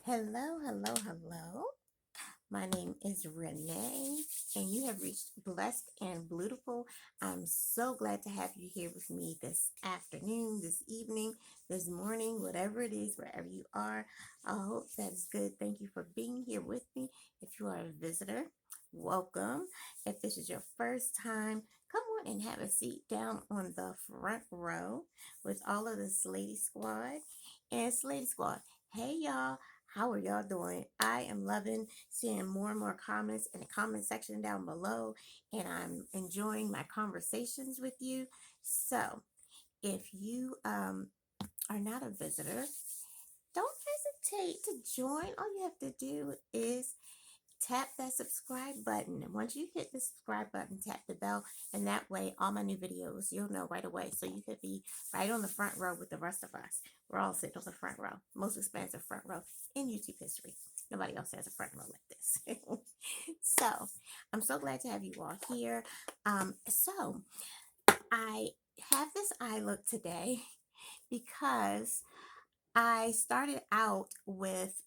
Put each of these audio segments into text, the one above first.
Hello, hello, hello. My name is Renee, and you have reached Blessed and Beautiful. I'm so glad to have you here with me this afternoon, this evening, this morning, whatever it is, wherever you are. I hope that's good. Thank you for being here with me. If you are a visitor, welcome. If this is your first time, come on and have a seat down on the front row with all of the Slady Squad. And Slady Squad, hey y'all. How are y'all doing? I am loving seeing more and more comments in the comment section down below, and I'm enjoying my conversations with you. So, if you are not a visitor, don't hesitate to join. All you have to do is tap that subscribe button. And once you hit the subscribe button, tap the bell, and that way, all my new videos, you'll know right away. So you could be right on the front row with the rest of us. We're all sitting on the front row, most expansive front row in YouTube history. Nobody else has a front row like this. So I'm so glad to have you all here. So I have this eye look today because I started out with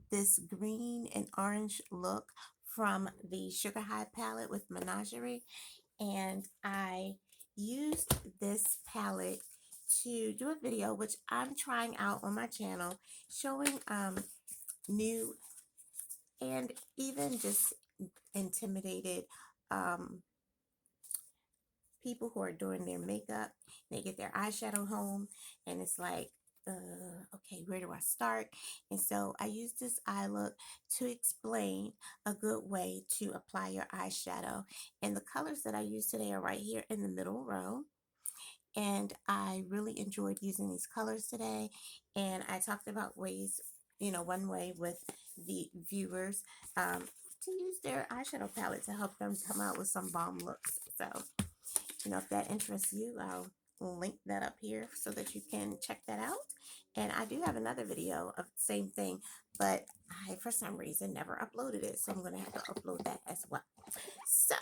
this green and orange look from the Sugar High palette with Menagerie, and I used this palette to do a video which I'm trying out on my channel, showing new and even just intimidated um people who are doing their makeup. They get their eyeshadow home, and it's like, okay, where do I start? And so I use this eye look to explain a good way to apply your eyeshadow. And the colors that I use today are right here in the middle row. And I really enjoyed using these colors today. And I talked about ways, one way with the viewers to use their eyeshadow palette to help them come out with some bomb looks. So if that interests you, I'll link that up here so that you can check that out. And I do have another video of the same thing, but I, for some reason, never uploaded it. So I'm going to have to upload that as well. So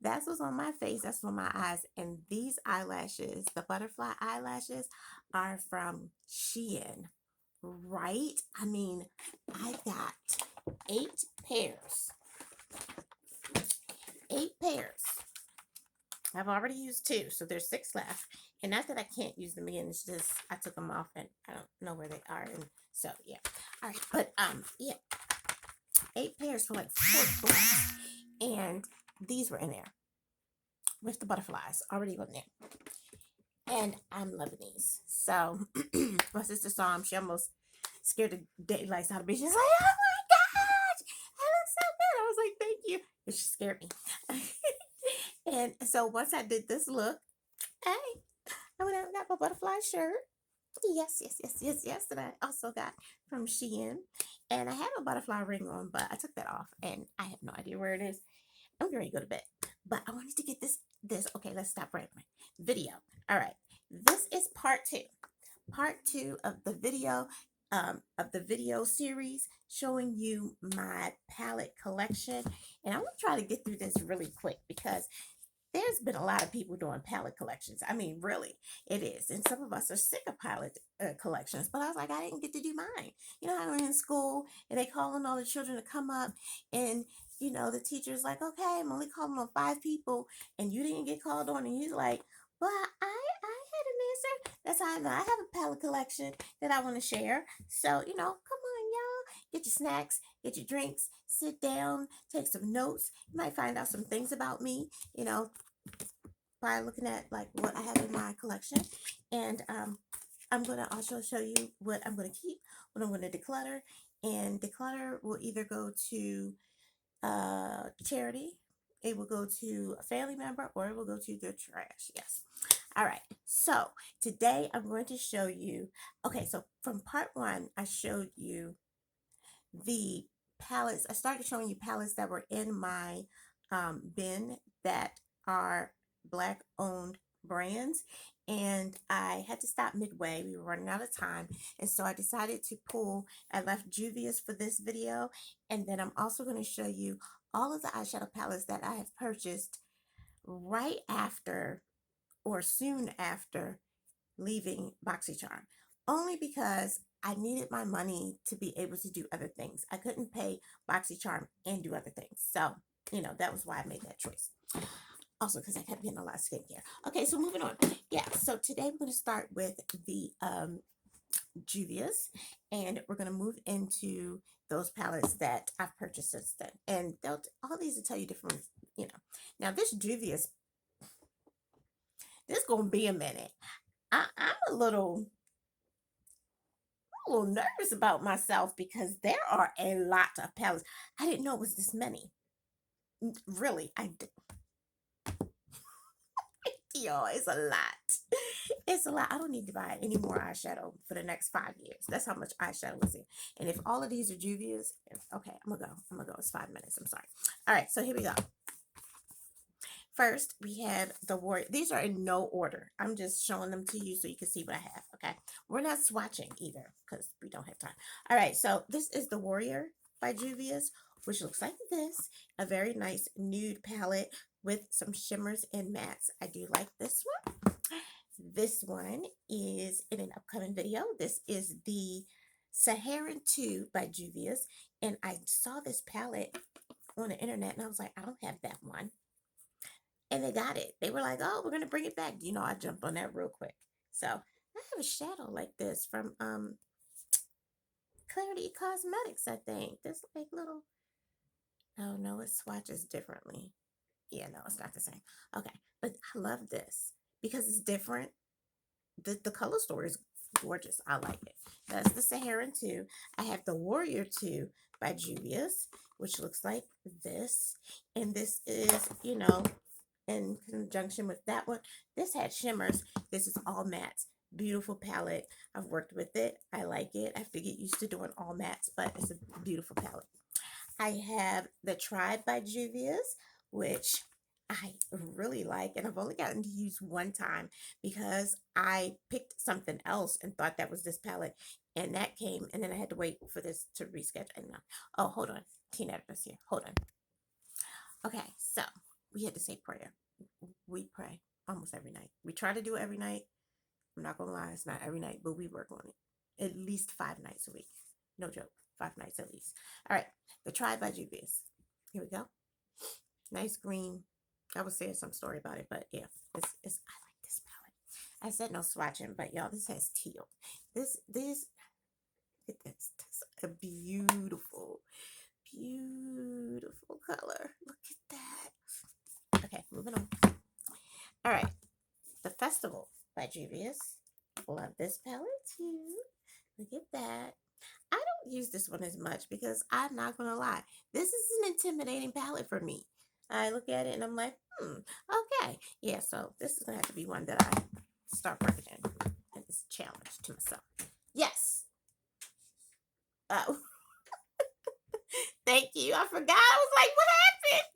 that's what's on my face. That's on my eyes. And these eyelashes, the butterfly eyelashes, are from Shein, right? I mean, I got 8 pairs. 8 pairs. I've already used 2, so there's 6 left. And not that I can't use them again, it's just I took them off and I don't know where they are. And so yeah. All right, but yeah, 8 pairs for like $4. And these were in there with the butterflies already on there. And I'm loving these. So my sister saw them, she almost scared the daylights out of me. She's like, oh my gosh, that looks so good. I was like, thank you. And she scared me. And so once I did this look, hey, I went out and got my butterfly shirt. Yes. That I also got from Shein. And I have a butterfly ring on, but I took that off and I have no idea where it is. I'm going to go to bed. But I wanted to get this. Okay, let's stop right away. Video. All right. This is part 2. Part 2 of the video series showing you my palette collection. And I'm going to try to get through this really quick because there's been a lot of people doing palette collections. I mean, really, it is. And some of us are sick of palette collections. But I was like, I didn't get to do mine. You know how we're in school and they calling all the children to come up, and the teacher's like, okay, I'm only calling on 5 people, and you didn't get called on, and you're like, well, I had an answer. That's how I know I have a palette collection that I want to share. So, come on, y'all. Get your snacks, get your drinks, sit down, take some notes. You might find out some things about me, by looking at like what I have in my collection. And I'm going to also show you what I'm going to keep, what I'm going to declutter. And declutter will either go to charity, it will go to a family member, or it will go to the trash. Yes. All right. So today I'm going to show you. Okay. So from part 1, I showed you the palettes. I started showing you palettes that were in my bin that are Black owned brands, and I had to stop midway. We were running out of time, and so I decided to pull. I left Juvia's for this video, and then I'm also going to show you all of the eyeshadow palettes that I have purchased right after or soon after leaving BoxyCharm, only because I needed my money to be able to do other things. I couldn't pay BoxyCharm and do other things. So, that was why I made that choice. Also, because I kept getting a lot of skincare. Okay, so moving on. Yeah, so today we're going to start with the Juvia's, and we're going to move into those palettes that I've purchased since then. And all these will tell you different, Now, this Juvia's, this is going to be a minute. I'm a little nervous about myself because there are a lot of palettes. I didn't know it was this many. Really, I did. Yo, it's a lot. It's a lot. I don't need to buy any more eyeshadow for the next 5 years. That's how much eyeshadow is in. And if all of these are Juvia's, okay, I'm gonna go. It's 5 minutes. I'm sorry. All right, so here we go. First, we have the Warrior. These are in no order. I'm just showing them to you so you can see what I have, okay? We're not swatching either because we don't have time. All right, so this is the Warrior by Juvia's, which looks like this. A very nice nude palette with some shimmers and mattes. I do like this one. This one is in an upcoming video. This is the Saharan 2 by Juvia's, and I saw this palette on the internet, and I was like, I don't have that one. And they got it. They were like, oh, we're going to bring it back. I jumped on that real quick. So I have a shadow like this from Clarity Cosmetics, I think. This like little, oh no, it swatches differently. Yeah, no, it's not the same. Okay, but I love this because it's different. The color story is gorgeous. I like it. That's the Saharan 2. I have the Warrior 2 by Juvia's, which looks like this. And this is, in conjunction with that one. This had shimmers. This is all mattes. Beautiful palette. I've worked with it. I like it. I have to get used to doing all mattes, but it's a beautiful palette. I have the Tribe by Juvia's, which I really like, and I've only gotten to use one time because I picked something else and thought that was this palette, and that came, and then I had to wait for this to reschedule. Oh, hold on. Teen Editors here. Hold on. Okay, so we had to say prayer. We pray almost every night. We try to do it every night. I'm not gonna lie, it's not every night, but we work on it. At least 5 nights a week. No joke. 5 nights at least. All right, the Tribe by Juvia's. Here we go. Nice green. I was saying some story about it, but yeah, I like this palette. I said no swatching, but y'all, this has teal. This, look at this. This is a beautiful color. Look at that. Okay, moving on. All right, the Festival by Juvia's. Love this palette too. Look at that. I don't use this one as much because I'm not gonna lie, this is an intimidating palette for me. I look at it and I'm like, okay, yeah. So this is gonna have to be one that I start working in, and it's a challenge to myself. Yes. Oh. Thank you. I forgot. I was like, what happened?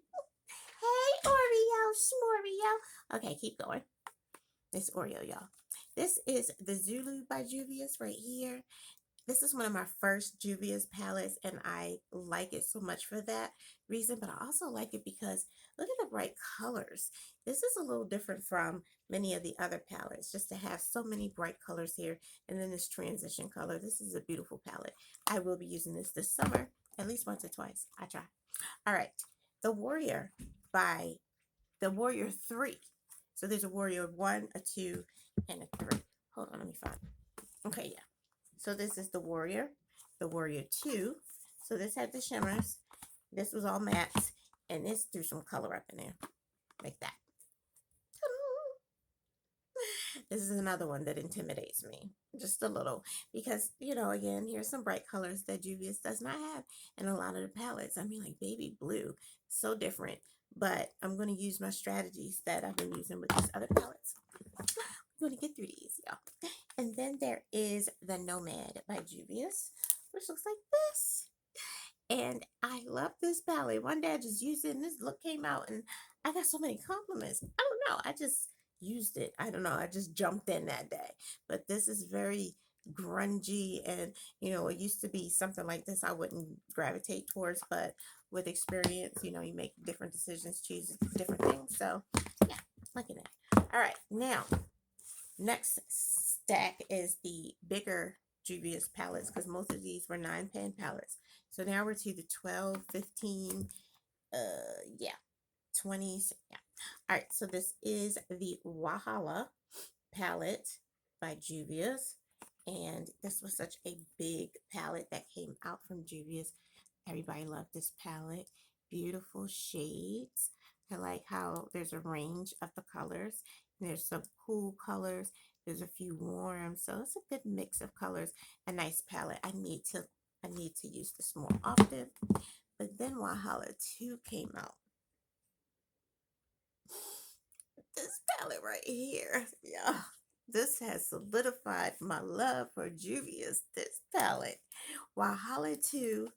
Hey, Oreo, S'moreo. Okay, keep going. It's Oreo, y'all. This is the Zulu by Juvia's right here. This is one of my first Juvia's palettes, and I like it so much for that reason, but I also like it because look at the bright colors. This is a little different from many of the other palettes, just to have so many bright colors here, and then this transition color. This is a beautiful palette. I will be using this summer, at least once or twice. I try. All right, the Warrior by the Warrior 3. So there's a Warrior 1, a 2, and a 3. Hold on, let me find it. Okay, yeah. So this is the Warrior 2. So this had the shimmers. This was all mattes, and this threw some color up in there, like that. This is another one that intimidates me, just a little, because, again, here's some bright colors that Juvia's does not have in a lot of the palettes. I mean, like baby blue, so different, but I'm going to use my strategies that I've been using with these other palettes. I'm going to get through these, y'all. And then there is the Nomad by Juvia's, which looks like this. And I love this palette. One day I just used it and this look came out and I got so many compliments. I don't know. I just used it. I don't know. I just jumped in that day. But this is very grungy, and it used to be something like this I wouldn't gravitate towards, but with experience, you make different decisions, choose different things. So yeah, look at that. All right, now next stack is the bigger Juvia's palettes because most of these were 9-pan palettes. So now we're to the 12, 15, yeah, 20s. Yeah. All right, so this is the Wahala palette by Juvia's. And this was such a big palette that came out from Juvia's. Everybody loved this palette. Beautiful shades. I like how there's a range of the colors. There's some cool colors. There's a few warm. So it's a good mix of colors. A nice palette. I need to use this more often. But then Wahala 2 came out. This palette right here. Yeah. This has solidified my love for Juvia's. This palette. Wahala 2.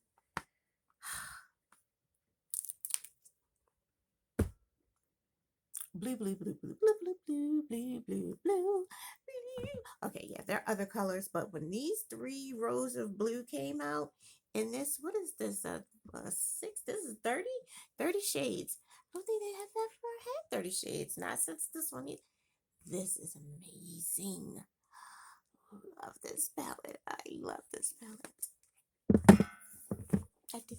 Blue, blue, blue, blue, blue, blue, blue, blue, blue, blue. Okay, yeah, there are other colors, but when these 3 rows of blue came out, and this, what is this? 6, this is 30? 30 shades. I don't think they have ever had 30 shades. Not since this one. This is amazing. Love this palette. I love this palette. I do.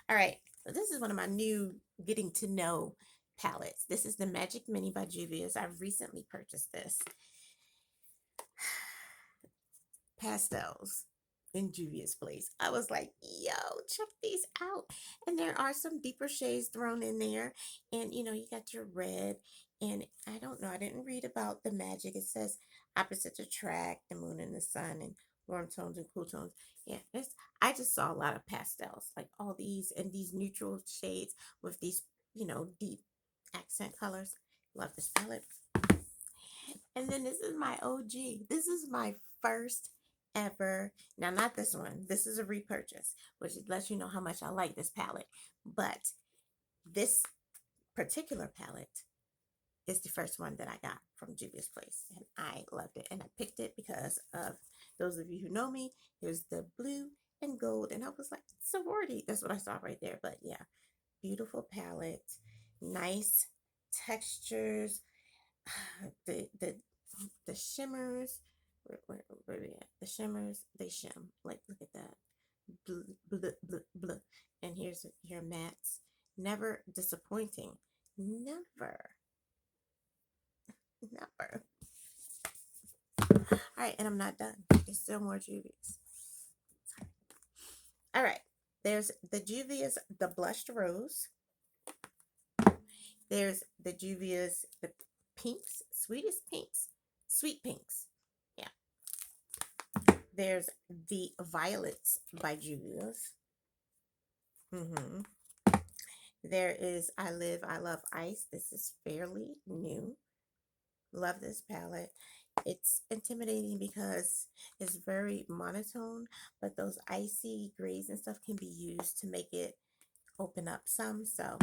All right, so this is one of my new getting to know palettes. This is the Magic Mini by Juvia's. I recently purchased this. Pastels in Juvia's place. I was like, yo, check these out. And there are some deeper shades thrown in there. And you know, you got your red. And I don't know, I didn't read about the magic. It says opposites attract, the moon and the sun, and warm tones and cool tones. Yeah, I just saw a lot of pastels, like all these and these neutral shades with these, you know, deep accent colors. Love this palette. And then this is my OG. This is my first ever. Now, not this one. This is a repurchase, which lets you know how much I like this palette. But this particular palette is the first one that I got from Juvia's Place. And I loved it. And I picked it because of those of you who know me. There's the blue and gold. And I was like, sorority. That's what I saw right there. But yeah, beautiful palette. Nice textures. The shimmers, where we at? The shimmers, they shim. Like, look at that. Blah, blah, blah, blah. And here's your mattes. Never disappointing. Never. Never. All right, and I'm not done. There's still more Juvia's. All right. There's the Juvia's, the blushed rose. There's the Juvia's, the pinks, sweetest pinks, sweet pinks. Yeah. There's the violets by Juvia's. There is I Live, I Love Ice. This is fairly new. Love this palette. It's intimidating because it's very monotone, but those icy grays and stuff can be used to make it open up some. So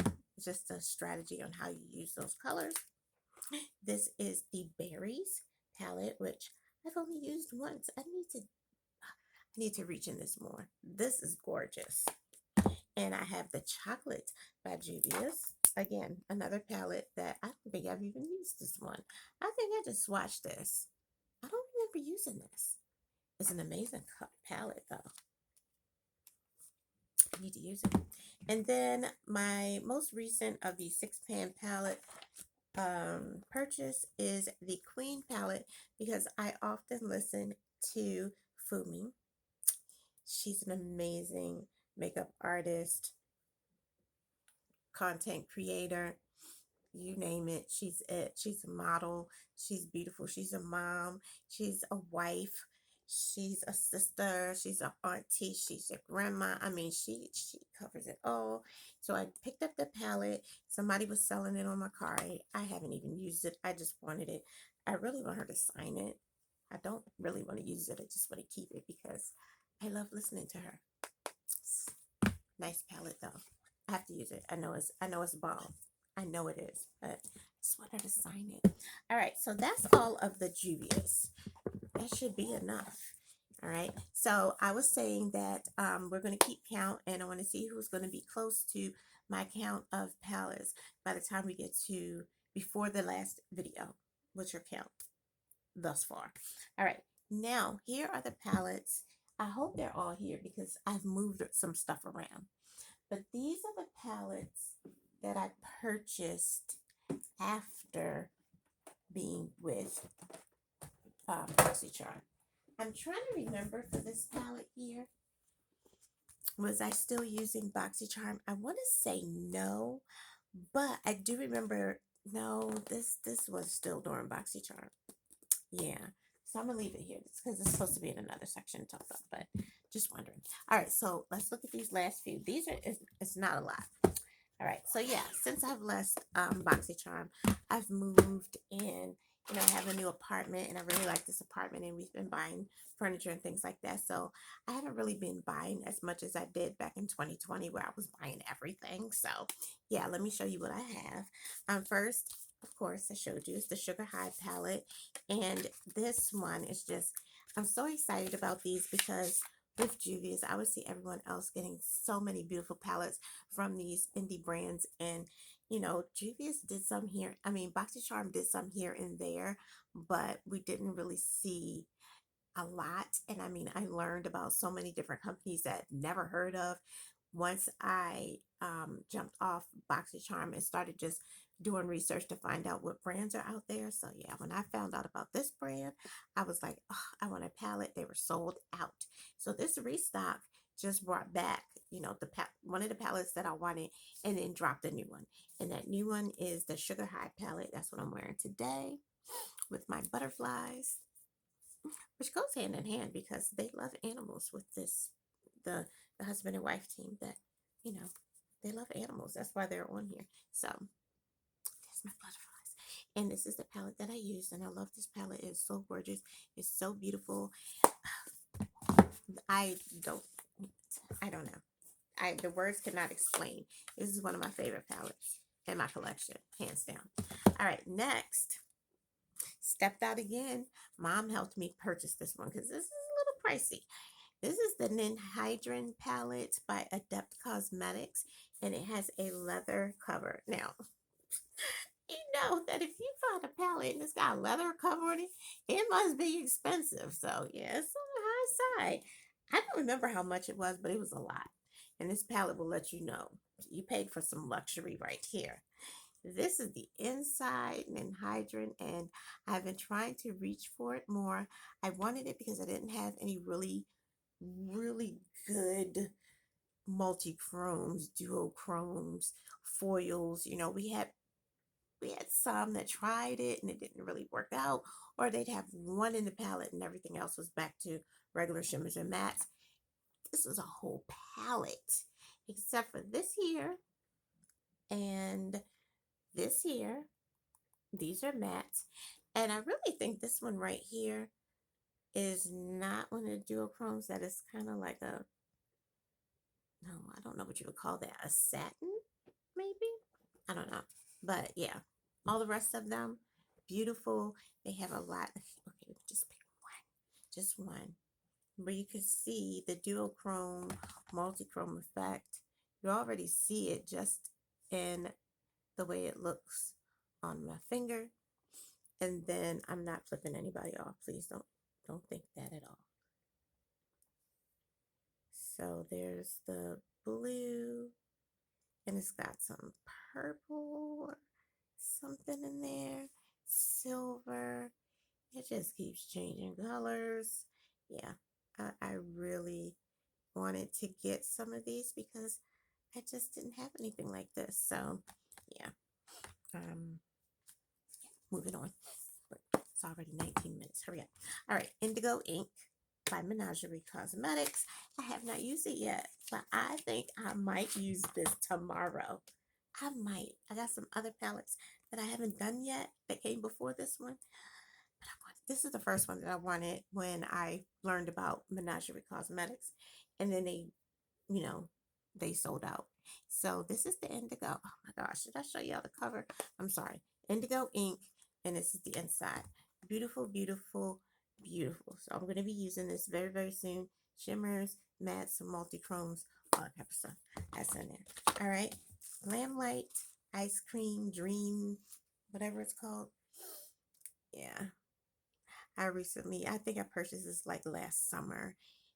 just a strategy on how you use those colors. This is the Berries palette, which I've only used once. I need to reach in this more. This is gorgeous. And I have the Chocolate by Juvia's. Again, another palette that I don't think I've even used this one. I think I just swatched this. I don't remember using this. It's an amazing palette though. I need to use it. And then my most recent of the 6-pan palette purchase is the Queen palette because I often listen to Fumi. She's an amazing makeup artist, content creator, you name it. She's it. She's a model. She's beautiful. She's a mom. She's a wife. She's a sister. She's an auntie. She's a grandma. I mean, she covers it all. So I picked up the palette. Somebody was selling it on my card. I haven't even used it. I just wanted it. I really want her to sign it. I don't really want to use it. I just want to keep it because I love listening to her. Nice palette though. I have to use it. I know it's bomb. I know it is, but I just want her to sign it. All right, so that's all of the Juvia's. That should be enough. All right, so I was saying that we're going to keep count, and I want to see who's going to be close to my count of palettes by the time we get to before the last video. What's your count thus far? All right, Now, here are the palettes. I hope they're all here because I've moved some stuff around. But these are the palettes that I purchased after being with BoxyCharm. I'm trying to remember for this palette here. Was I still using BoxyCharm? I want to say no, but I do remember no. This was still during BoxyCharm. Yeah. So I'm gonna leave it here because it's supposed to be in another section to talk about, but just wondering. All right, so let's look at these last few. These are it's not a lot. All right, so yeah, since I've left BoxyCharm, I've moved in. I have a new apartment, and I really like this apartment, and we've been buying furniture and things like that. So I haven't really been buying as much as I did back in 2020, where I was buying everything. So yeah, let me show you what I have. First, of course, I showed you, it's the Sugar High palette, and this one is just. I'm so excited about these because with Juvia's, I would see everyone else getting so many beautiful palettes from these indie brands. And, Juvia's did some here. I mean, BoxyCharm did some here and there, but we didn't really see a lot. And I mean, I learned about so many different companies that I'd never heard of once I jumped off BoxyCharm and started just doing research to find out what brands are out there. So yeah, when I found out about this brand, I was like, oh, I want a palette. They were sold out. So this restock just brought back, one of the palettes that I wanted, and then dropped a new one. And that new one is the Sugar High palette. That's what I'm wearing today with my butterflies, which goes hand in hand because they love animals with this, the the husband and wife team that, you know, they love animals. That's why they're on here. So there's my butterflies. And this is the palette that I use, and I love this palette. It's so gorgeous. It's so beautiful. I don't I don't know. The words cannot explain. This is one of my favorite palettes in my collection, hands down. All right, next, stepped out again. Mom helped me purchase this one because this is a little pricey. This is the Hydrant palette by Adept Cosmetics, and it has a leather cover. Now, you know that if you find a palette and it's got a leather cover on it, it must be expensive. So, yeah, it's on the high side. I don't remember how much it was, but it was a lot. And this palette will let you know you paid for some luxury right here. This is the inside and Hydrant, and I've been trying to reach for it more. I wanted it because I didn't have any really, really good multi-chromes, duochromes, foils. We had some that tried it and it didn't really work out, or they'd have one in the palette and everything else was back to regular shimmers and mattes. This was a whole palette, except for this here and this here. These are mattes. And I really think this one right here is not one of the duochromes. That is kind of like a, no, I don't know what you would call that. A satin, maybe? I don't know. But yeah, all the rest of them, beautiful. They have a lot. Okay, just pick one. Just one. Where you can see the duochrome, multi-chrome effect. You already see it just in the way it looks on my finger. And then I'm not flipping anybody off. Please don't think that at all. So there's the blue, and it's got some purple or something in there, silver. It just keeps changing colors. Yeah, I really wanted to get some of these because I just didn't have anything like this. So yeah, um, moving on. It's already 19 minutes. Hurry up. All right, Indigo ink by Menagerie Cosmetics. I have not used it yet, but I think I might use this tomorrow. I might. I got some other palettes that I haven't done yet that came before this one. But this is the first one that I wanted when I learned about Menagerie Cosmetics. And then you know, they sold out. So this is the Indigo. Oh my gosh, did I show y'all the cover? I'm sorry. Indigo ink, and this is the inside. Beautiful, beautiful, beautiful. So I'm going to be using this very, very soon. Shimmers, mattes, multi-chromes, all that type of stuff. That's in there. All right. Lamplight, ice cream, dream, whatever it's called. Yeah. I think I purchased this like last summer.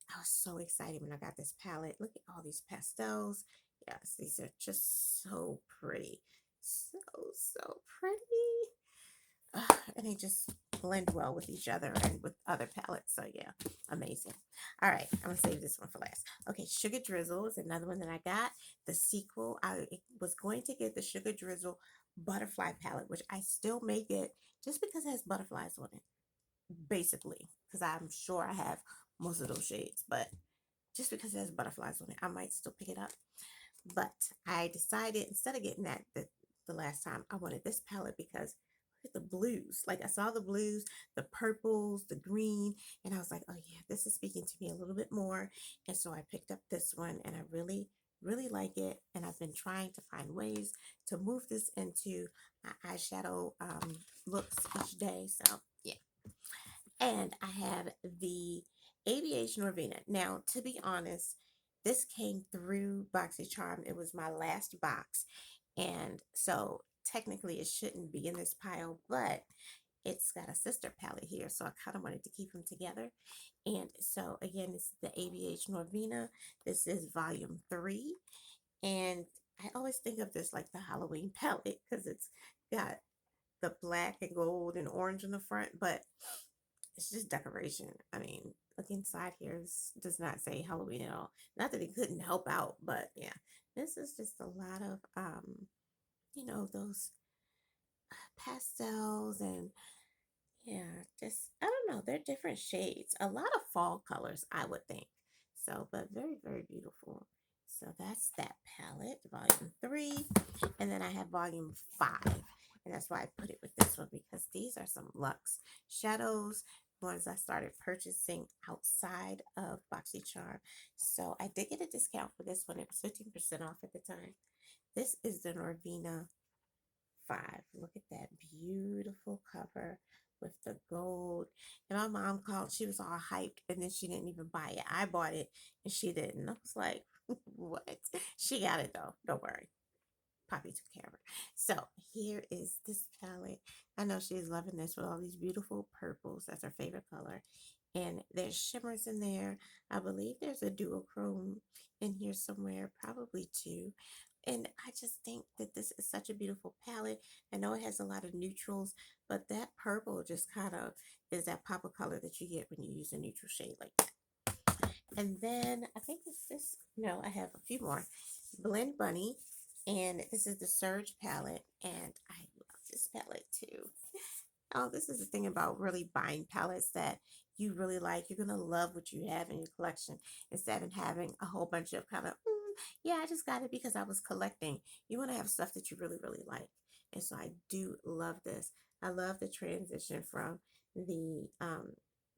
I was so excited when I got this palette. Look at all these pastels. Yes, these are just so pretty. So, so pretty. And they just blend well with each other and with other palettes. So yeah, amazing. All right, I'm gonna save this one for last. Okay, Sugar Drizzle is another one that I got. The sequel, I was going to get the Sugar Drizzle Butterfly palette, which I still may get just because it has butterflies on it, basically, because I'm sure I have most of those shades, but just because it has butterflies on it, I might still pick it up. But I decided instead of getting that the last time, I wanted this palette because look at the blues. Like I saw the blues, the purples, the green, and I was like, oh yeah, this is speaking to me a little bit more. And so I picked up this one and I really, really like it. And I've been trying to find ways to move this into my eyeshadow looks each day. So yeah. And I have the Aviation Ravina. Now, to be honest, this came through BoxyCharm. It was my last box. And so technically it shouldn't be in this pile, but it's got a sister palette here. So I kind of wanted to keep them together. And so again, this is the Aviation Ravina. This is volume 3. And I always think of this like the Halloween palette because it's got the black and gold and orange in the front, but it's just decoration. I mean, look inside here. This does not say Halloween at all. Not that it couldn't help out, but yeah, this is just a lot of those pastels and yeah, just I don't know. They're different shades. A lot of fall colors, I would think. So, but very, very beautiful. So that's that palette, volume 3. And then I have volume 5. And that's why I put it with this one because these are some luxe shadows, ones I started purchasing outside of BoxyCharm. So I did get a discount for this one. It was 15% off at the time. This is the Norvina 5. Look at that beautiful cover with the gold. And my mom called, she was all hyped, and then she didn't even buy it. I bought it and she didn't. I was like, what? She got it though. Don't worry. Poppy took care of her. So here is this palette. I know she's loving this with all these beautiful purples. That's her favorite color. And there's shimmers in there. I believe there's a duochrome in here somewhere, probably 2. And I just think that this is such a beautiful palette. I know it has a lot of neutrals, but that purple just kind of is that pop of color that you get when you use a neutral shade like that. And then I think it's this, no, I have a few more. Blend Bunny, and this is the Surge palette, and I love this palette too. Oh, this is the thing about really buying palettes that you really like. You're gonna love what you have in your collection instead of having a whole bunch of kind of, yeah, I just got it because I was collecting. You want to have stuff that you really, really like. And so I do love this. I love the transition from the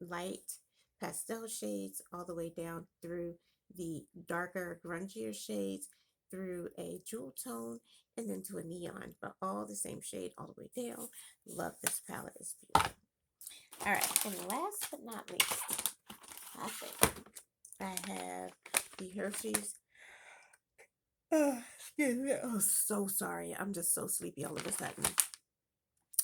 light pastel shades all the way down through the darker, grungier shades, through a jewel tone, and then to a neon, but all the same shade all the way down. Love this palette. It's beautiful. All right, and last but not least, I think I have the Hershey's. Excuse me. Oh, so sorry. I'm just so sleepy all of a sudden.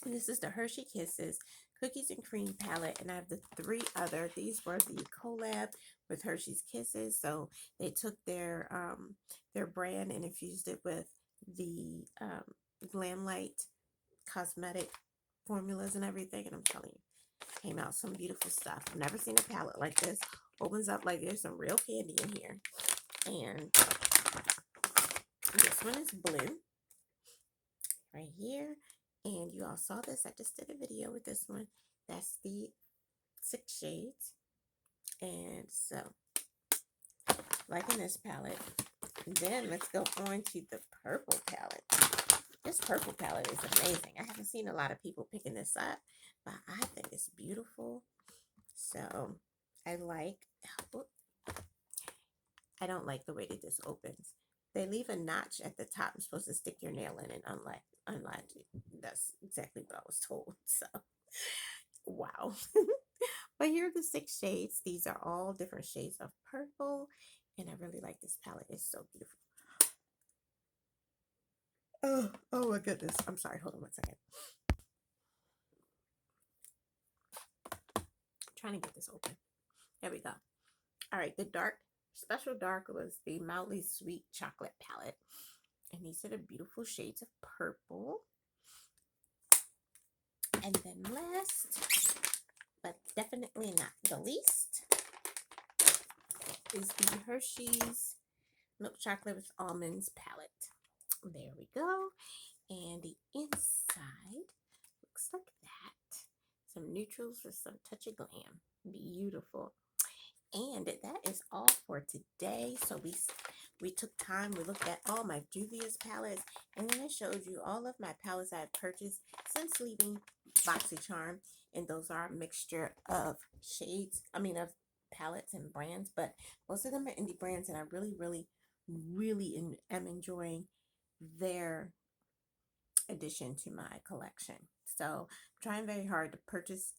This is the Hershey Kisses Cookies and Cream palette, and I have the 3 other. These were the collab with Hershey's Kisses, so they took their brand and infused it with the Glam Light cosmetic formulas and everything. And I'm telling you, came out some beautiful stuff. I've never seen a palette like this. Opens up like there's some real candy in here, and this one is blue right here. And you all saw this. I just did a video with this one. That's the 6 shades. And so, liking this palette. Then let's go on to the purple palette. This purple palette is amazing. I haven't seen a lot of people picking this up, but I think it's beautiful. So I don't like the way that this opens. They leave a notch at the top. You're supposed to stick your nail in and unlatch it. That's exactly what I was told. So, wow. But here are the 6 shades. These are all different shades of purple. And I really like this palette. It's so beautiful. Oh my goodness. I'm sorry. Hold on one second. trying to get this open. There we go. All right, the dark, special dark was the mildly sweet chocolate palette. And these are the beautiful shades of purple. And then last, but definitely not the least, is the Hershey's Milk Chocolate with Almonds palette. There we go. And the inside looks like that. Some neutrals with some touch of glam. Beautiful. And that is all for today. So we took time, we looked at all my Juvia's palettes, and then I showed you all of my palettes I have purchased since leaving BoxyCharm. And those are a mixture of shades, of palettes and brands, but most of them are indie brands, and I really am enjoying their addition to my collection. So I'm trying very hard to purchase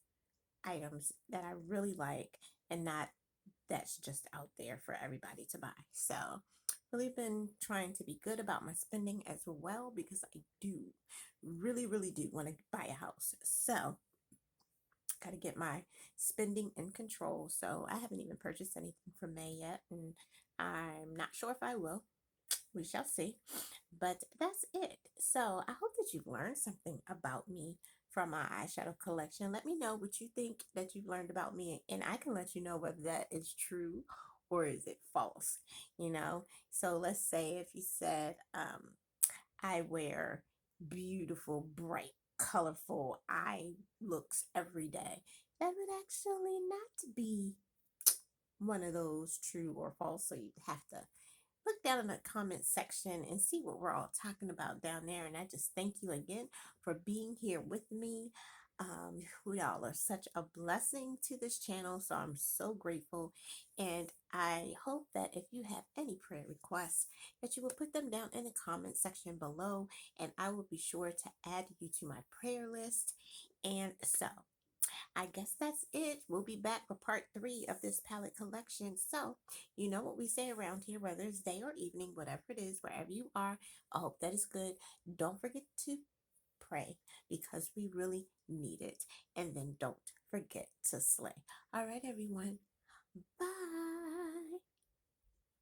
items that I really like and not that's just out there for everybody to buy. So really been trying to be good about my spending as well, because I do really do want to buy a house. So got to get my spending in control. So I haven't even purchased anything for May yet, and I'm not sure if I will. We shall see. But that's it. So I hope that you've learned something about me from my eyeshadow collection. Let me know what you think that you've learned about me, and I can let you know whether that is true or is it false, you know. So let's say if you said I wear beautiful, bright, colorful eye looks every day, that would actually not be one of those true or false. So you'd have to look down in the comment section and see what we're all talking about down there. And I just thank you again for being here with me. We all are such a blessing to this channel, so I'm so grateful. And I hope that if you have any prayer requests, that you will put them down in the comment section below, and I will be sure to add you to my prayer list. And so I guess that's it. We'll be back for part 3 of this palette collection. So, you know what we say around here, whether it's day or evening, whatever it is, wherever you are, I hope that is good. Don't forget to pray, because we really need it. And then don't forget to slay. All right, everyone. Bye.